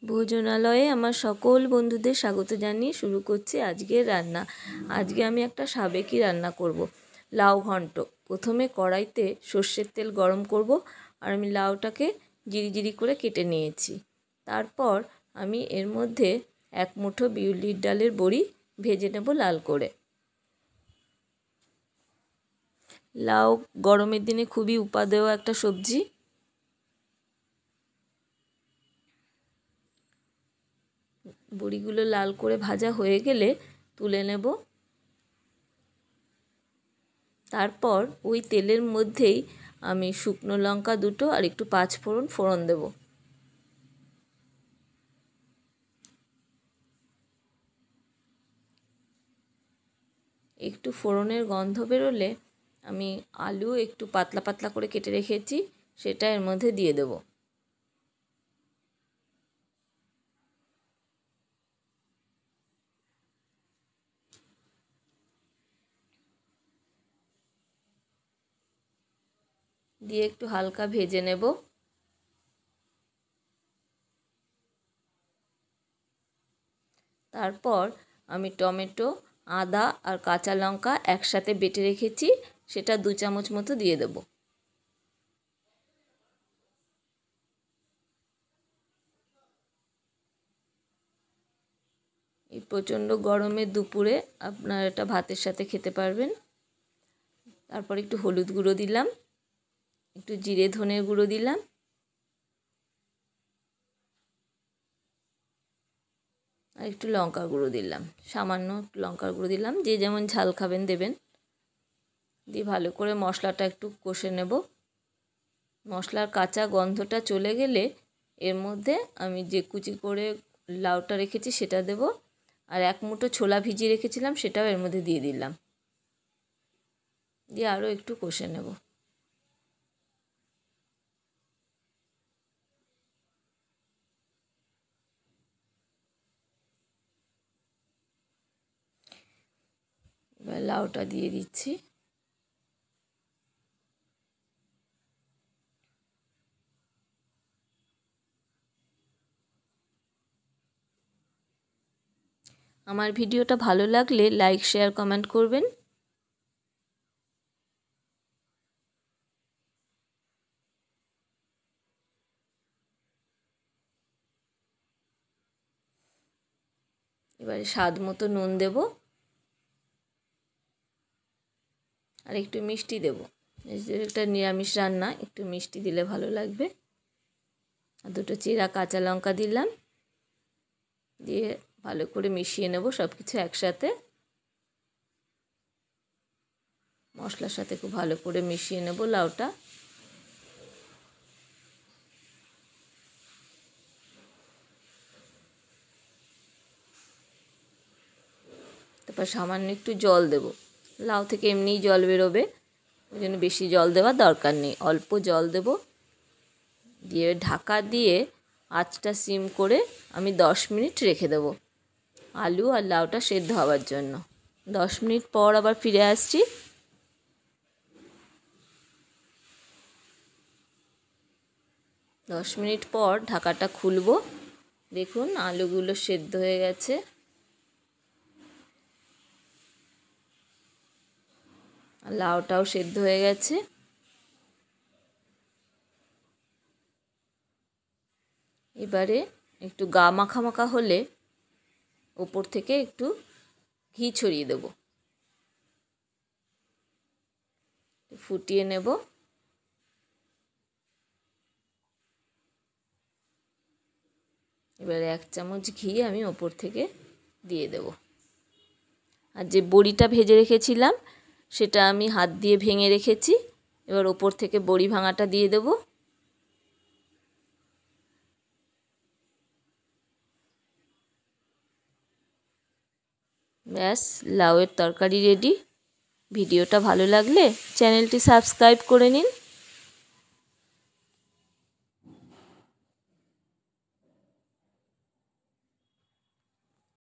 ভোজনালয়ে আমার সকল বন্ধুদের স্বাগত জানিয়ে শুরু করছি আজকের রান্না। আজকে আমি একটা সাবেকি রান্না করব, লাউ ঘন্ট। প্রথমে কড়াইতে সর্ষের তেল গরম করব, আর আমি লাউটাকে জিরি করে কেটে নিয়েছি। তারপর আমি এর মধ্যে এক মুঠো বিউলির ডালের বড়ি ভেজে নেব লাল করে। লাউ গরমের দিনে খুবই উপাদেয় একটা সবজি। বড়িগুলো লাল করে ভাজা হয়ে গেলে তুলে নেব। তারপর ওই তেলের মধ্যেই আমি শুকনো লঙ্কা দুটো আর একটু পাঁচফোড়ন দেব। একটু ফোড়নের গন্ধ বেরোলে আমি আলু একটু পাতলা করে কেটে রেখেছি, সেটা এর মধ্যে দিয়ে দেব। দিয়ে একটু হালকা ভেজে নেব। তারপর আমি টমেটো, আদা আর কাঁচা লঙ্কা একসাথে বেটে রেখেছি, সেটা 2 চামচ মতো দিয়ে দেব। এই প্রচণ্ড গরমের দুপুরে আপনারা এটা ভাতের সাথে খেতে পারবেন। তারপর একটু হলুদ গুঁড়ো দিলাম, একটু জিরে ধনের গুঁড়ো দিলাম, আর একটু লঙ্কার গুঁড়ো দিলাম, সামান্য লঙ্কার গুঁড়ো দিলাম, যে যেমন ঝাল খাবেন দেবেন। দিয়ে ভালো করে মশলাটা একটু কষে নেব। মশলার কাঁচা গন্ধটা চলে গেলে এর মধ্যে আমি যে কুচি করে লাউটা রেখেছি সেটা দেব, আর এক মুঠো ছোলা ভিজিয়ে রেখেছিলাম সেটাও এর মধ্যে দিয়ে দিলাম। দিয়ে আরও একটু কষে নেব। এবার লাউটা দিয়ে দিচ্ছি। আমার ভিডিওটা ভালো লাগলে লাইক, শেয়ার, কমেন্ট করবেন। এবারে স্বাদ মতো নুন দেব, আর একটু মিষ্টি দেব। এটা নিরামিষ রান্না, একটু মিষ্টি দিলে ভালো লাগবে। আর দুটো চিরা কাঁচা লঙ্কা দিলাম। দিয়ে ভালো করে মিশিয়ে নেব সব কিছু একসাথে। মশলার সাথে খুব ভালো করে মিশিয়ে নেব লাউটা। তারপর সামান্য একটু জল দেব। লাউ থেকে এমনিই জল বেরোবে, ওই জন্য বেশি জল দেওয়ার দরকার নেই, অল্প জল দেব। দিয়ে ঢাকা দিয়ে আঁচটা সিম করে আমি 10 মিনিট রেখে দেব আলু আর লাউটা সেদ্ধ হওয়ার জন্য। 10 মিনিট পর আবার ফিরে আসছি। দশ মিনিট পর ঢাকাটা খুলব। দেখুন আলুগুলো সেদ্ধ হয়ে গেছে, আর লাউটাও সেদ্ধ হয়ে গেছে। এবারে একটু গা মাখা হলে ওপর থেকে একটু ঘি ছড়িয়ে দেব, ফুটিয়ে নেব। এবারে 1 চামচ ঘি আমি ওপর থেকে দিয়ে দেব। আর যে বড়িটা ভেজে রেখেছিলাম সেটা আমি হাত দিয়ে ভেঙে রেখেছি, এবার ওপর থেকে বড়ি ভাঙাটা দিয়ে দেব। ব্যাস, লাউয়ের তরকারি রেডি। ভিডিওটা ভালো লাগলে চ্যানেলটি সাবস্ক্রাইব করে নিন।